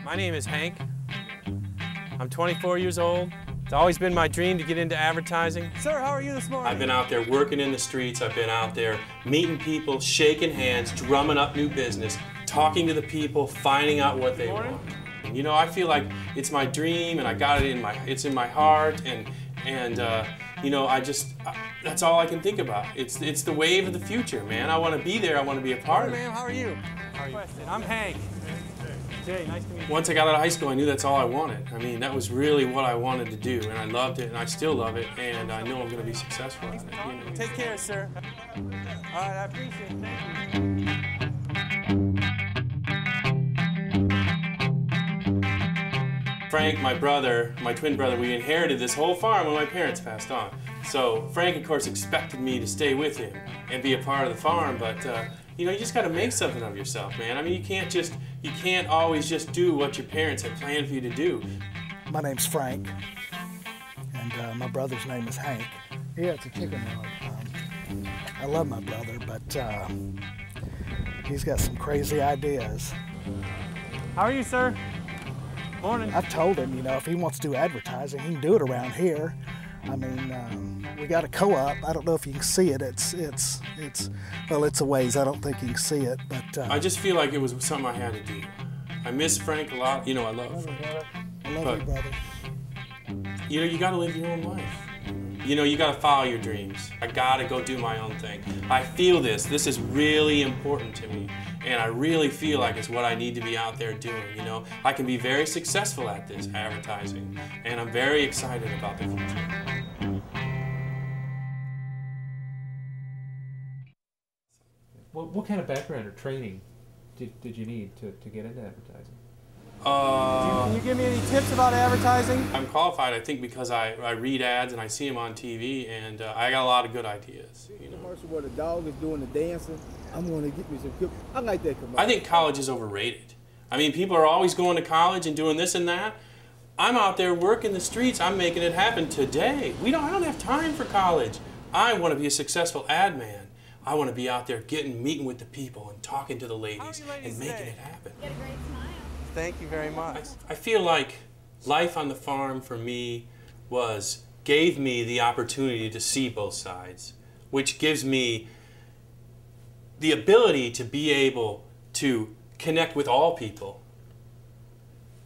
My name is Hank. I'm 24 years old. It's always been my dream to get into advertising. Sir, how are you this morning? I've been out there working in the streets. I've been out there meeting people, shaking hands, drumming up new business, talking to the people, finding out what they want. And, you know, I feel like it's my dream, and I got it it's in my heart, and you know, that's all I can think about. It's the wave of the future, man. I want to be there. I want to be a part of it. Ma'am, how are you? How are you? I'm Hank. Jay, nice to meet you. Once I got out of high school, I knew that's all I wanted. I mean, that was really what I wanted to do, and I loved it, and I still love it, and I know I'm going to be successful at it. You know? Take care, sir. All right, I appreciate it. Thank you. Frank, my brother, my twin brother, we inherited this whole farm when my parents passed on. So Frank, of course, expected me to stay with him and be a part of the farm, but you know, you just got to make something of yourself, man. I mean, you can't always just do what your parents had planned for you to do. My name's Frank, and my brother's name is Hank. Yeah, it's a chicken rod. I love my brother, but he's got some crazy ideas. How are you, sir? Morning. I've told him, you know, if he wants to do advertising, he can do it around here. I mean, we got a co-op. I don't know if you can see it. Well, it's a ways. I don't think you can see it, but I just feel like it was something I had to do. I miss Frank a lot. You know, I love Frank. I love you, brother. You know, you got to live your own life. You know, you got to follow your dreams. I got to go do my own thing. I feel this. This is really important to me. And I really feel like it's what I need to be out there doing, you know. I can be very successful at this, advertising, and I'm very excited about the future. What kind of background or training did you need to get into advertising? Can you give me any tips about advertising? I'm qualified, I think, because I read ads and I see them on TV, and I got a lot of good ideas. You know? Commercial where the dog is doing the dancing. I'm going to get me some good. I like that commercial. I think college is overrated. I mean, people are always going to college and doing this and that. I'm out there working the streets. I'm making it happen today. I don't have time for college. I want to be a successful ad man. I want to be out there meeting with the people and talking to the ladies and making it happen. You got a great smile. Thank you very much. I feel like life on the farm for me gave me the opportunity to see both sides, which gives me the ability to be able to connect with all people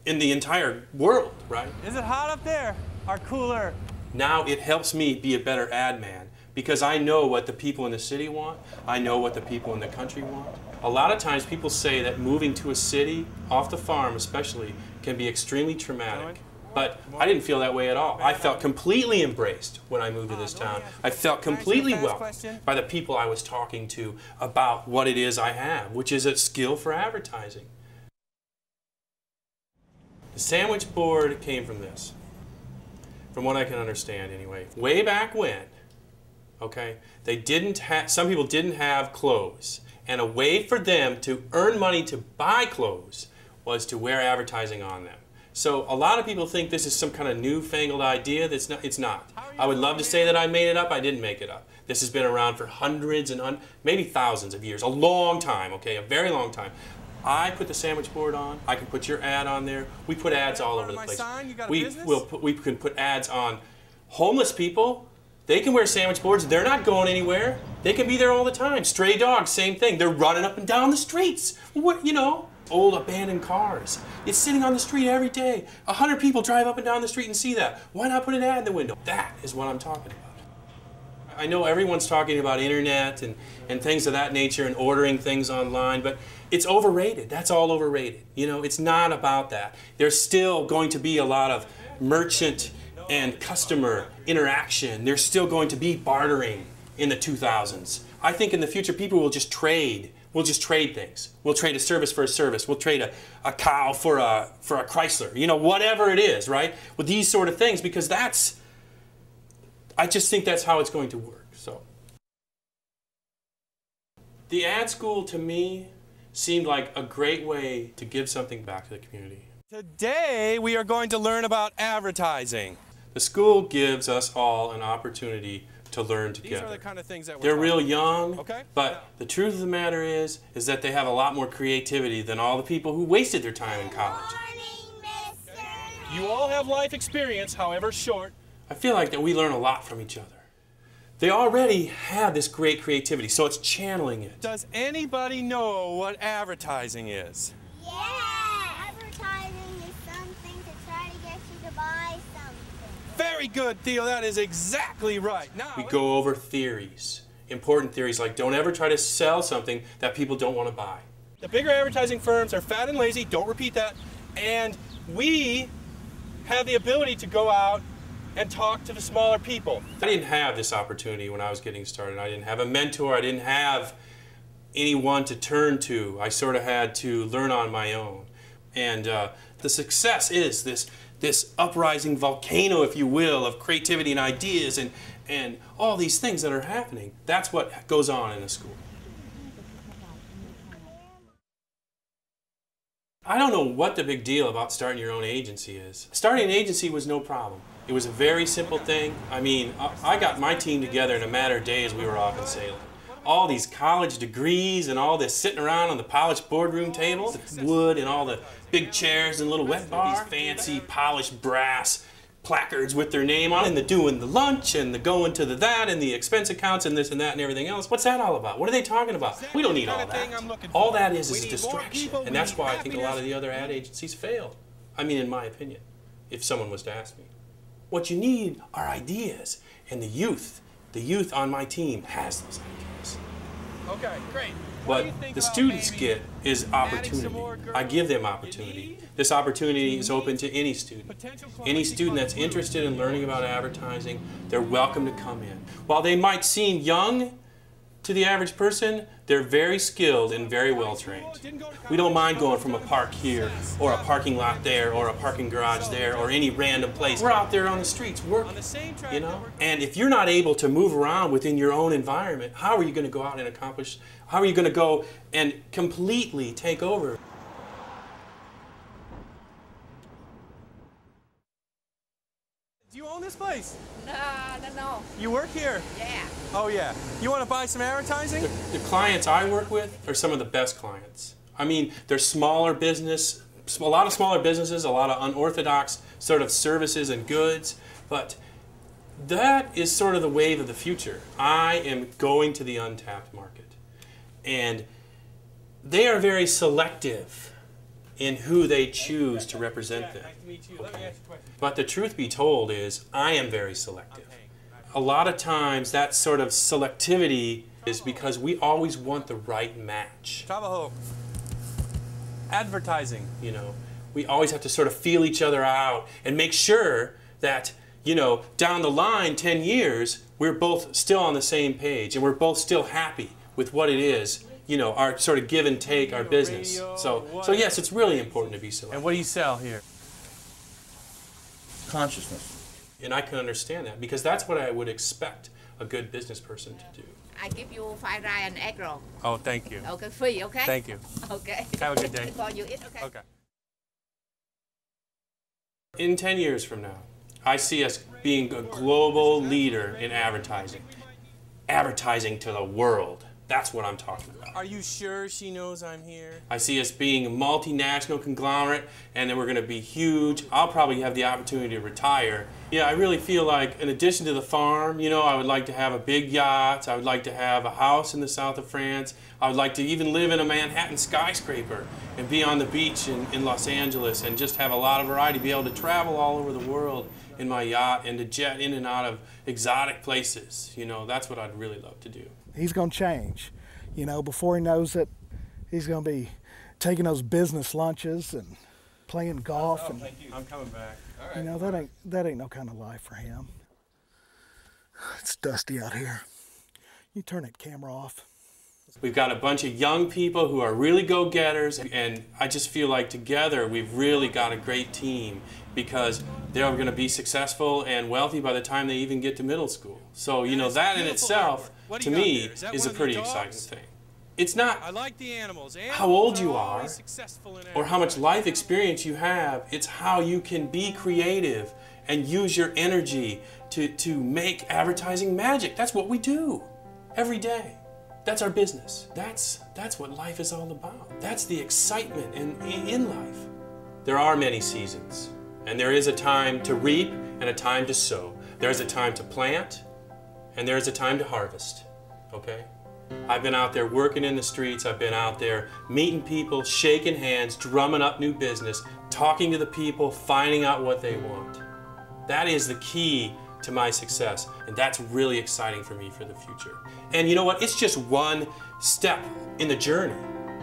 in the entire world, right? Is it hot up there? Our cooler. Now it helps me be a better ad man because I know what the people in the city want. I know what the people in the country want. A lot of times people say that moving to a city, off the farm especially, can be extremely traumatic. But I didn't feel that way at all. I felt completely embraced when I moved to this town. I felt completely welcomed by the people I was talking to about what it is I have, which is a skill for advertising. The sandwich board came from this, from what I can understand anyway. Way back when, okay, some people didn't have clothes. And a way for them to earn money to buy clothes was to wear advertising on them. So a lot of people think this is some kind of newfangled idea. It's not. I would love to say that I made it up. I didn't make it up. This has been around for hundreds and maybe thousands of years. A long time, okay, a very long time. I put the sandwich board on. I can put your ad on there. We put ads all over the place. We can put ads on homeless people. They can wear sandwich boards. They're not going anywhere. They can be there all the time. Stray dogs, same thing. They're running up and down the streets. What, you know, old abandoned cars. It's sitting on the street every day. 100 people drive up and down the street and see that. Why not put an ad in the window? That is what I'm talking about. I know everyone's talking about internet and things of that nature and ordering things online, but it's overrated. That's all overrated. You know, it's not about that. There's still going to be a lot of merchant and customer interaction. There's still going to be bartering in the 2000s. I think in the future people will just trade. We'll just trade things. We'll trade a service for a service. We'll trade a cow for a Chrysler. You know, whatever it is, right? With these sort of things, because I just think that's how it's going to work. So the ad school to me seemed like a great way to give something back to the community. Today we are going to learn about advertising. The school gives us all an opportunity to learn together. These are the kind of things that they're real young, okay? But the truth of the matter is that they have a lot more creativity than all the people who wasted their time in college. You all have life experience, however short. I feel like that we learn a lot from each other. They already have this great creativity, so it's channeling it. Does anybody know what advertising is? Yeah! Advertising is something to try to get you to buy something. Very good, Theo. That is exactly right. Now we go over theories. Important theories like don't ever try to sell something that people don't want to buy. The bigger advertising firms are fat and lazy. Don't repeat that. And we have the ability to go out and talk to the smaller people. I didn't have this opportunity when I was getting started. I didn't have a mentor. I didn't have anyone to turn to. I sort of had to learn on my own. And the success is this uprising volcano, if you will, of creativity and ideas and all these things that are happening. That's what goes on in a school. I don't know what the big deal about starting your own agency is. Starting an agency was no problem. It was a very simple thing. I mean, I got my team together in a matter of days. We were off and sailing. All these college degrees and all this sitting around on the polished boardroom tables, the wood and all the big chairs and little wet bar, these fancy polished brass placards with their name on, and the doing the lunch and the going to the that and the expense accounts and this and that and everything else. What's that all about? What are they talking about? We don't need all that. All that is a distraction, and that's why I think a lot of the other ad agencies failed. I mean, in my opinion, if someone was to ask me. What you need are ideas, and the youth on my team has those ideas. Okay, great. What the students get is opportunity. I give them opportunity. This opportunity is open to any student. Any student that's interested in learning about advertising, they're welcome to come in. While they might seem young to the average person, they're very skilled and very well trained. We don't mind going from a park here, or a parking lot there, or a parking garage there, or any random place. We're out there on the streets working, you know? And if you're not able to move around within your own environment, how are you going to go out and accomplish, how are you going to go and completely take over? Do you own this place? No. You work here? Yeah. Oh yeah. You want to buy some advertising? The clients I work with are some of the best clients. I mean, they're smaller business, a lot of smaller businesses, a lot of unorthodox sort of services and goods, but that is sort of the wave of the future. I am going to the untapped market, and they are very selective in who they choose to represent them. Okay. But the truth be told is, I am very selective. A lot of times that sort of selectivity is because we always want the right match. Trabajo. Advertising, you know. We always have to sort of feel each other out and make sure that, you know, down the line, 10 years, we're both still on the same page and we're both still happy with what it is, you know, our sort of give and take, our business. So yes, it's really important to be selective. And what do you sell here? Consciousness. And I can understand that because that's what I would expect a good business person to do. I give you fried rice and egg roll. Oh, thank you. Okay, free, okay? Thank you. Okay. Have a good day. For you eat, okay? Okay. In 10 years from now, I see us being a global leader in advertising. Advertising to the world. That's what I'm talking about. Are you sure she knows I'm here? I see us being a multinational conglomerate, and then we're going to be huge. I'll probably have the opportunity to retire. Yeah, I really feel like, in addition to the farm, you know, I would like to have a big yacht. I would like to have a house in the south of France. I would like to even live in a Manhattan skyscraper and be on the beach in Los Angeles and just have a lot of variety, be able to travel all over the world in my yacht and to jet in and out of exotic places. You know, that's what I'd really love to do. He's going to change. You know, before he knows it, he's going to be taking those business lunches and playing golf. And, thank you. I'm coming back. All right. You know, that ain't no kind of life for him. It's dusty out here. You turn that camera off. We've got a bunch of young people who are really go-getters, and I just feel like together we've really got a great team because they're going to be successful and wealthy by the time they even get to middle school. So, you know, that in itself, to me, is a pretty exciting thing. It's not how old you are or how much life experience you have. It's how you can be creative and use your energy to make advertising magic. That's what we do every day. That's our business. That's what life is all about. That's the excitement in life. There are many seasons. And there is a time to reap and a time to sow. There's a time to plant and there's a time to harvest, okay? I've been out there working in the streets. I've been out there meeting people, shaking hands, drumming up new business, talking to the people, finding out what they want. That is the key to my success, and that's really exciting for me for the future. And you know what? It's just one step in the journey,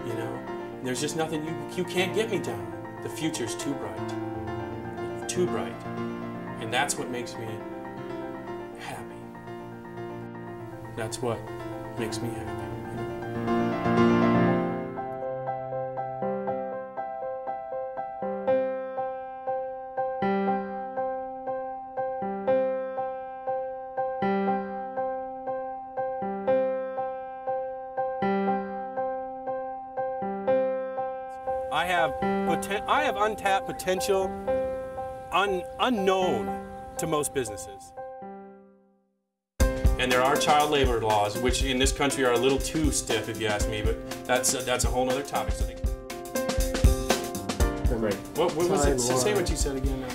you know? There's just nothing you can't get me down. The future's too bright. Too bright. And that's what makes me happy. That's what makes me happy. I have untapped potential, unknown to most businesses. And there are child labor laws, which in this country are a little too stiff, if you ask me. But that's a whole other topic. So Great. What was it? Say what you said again.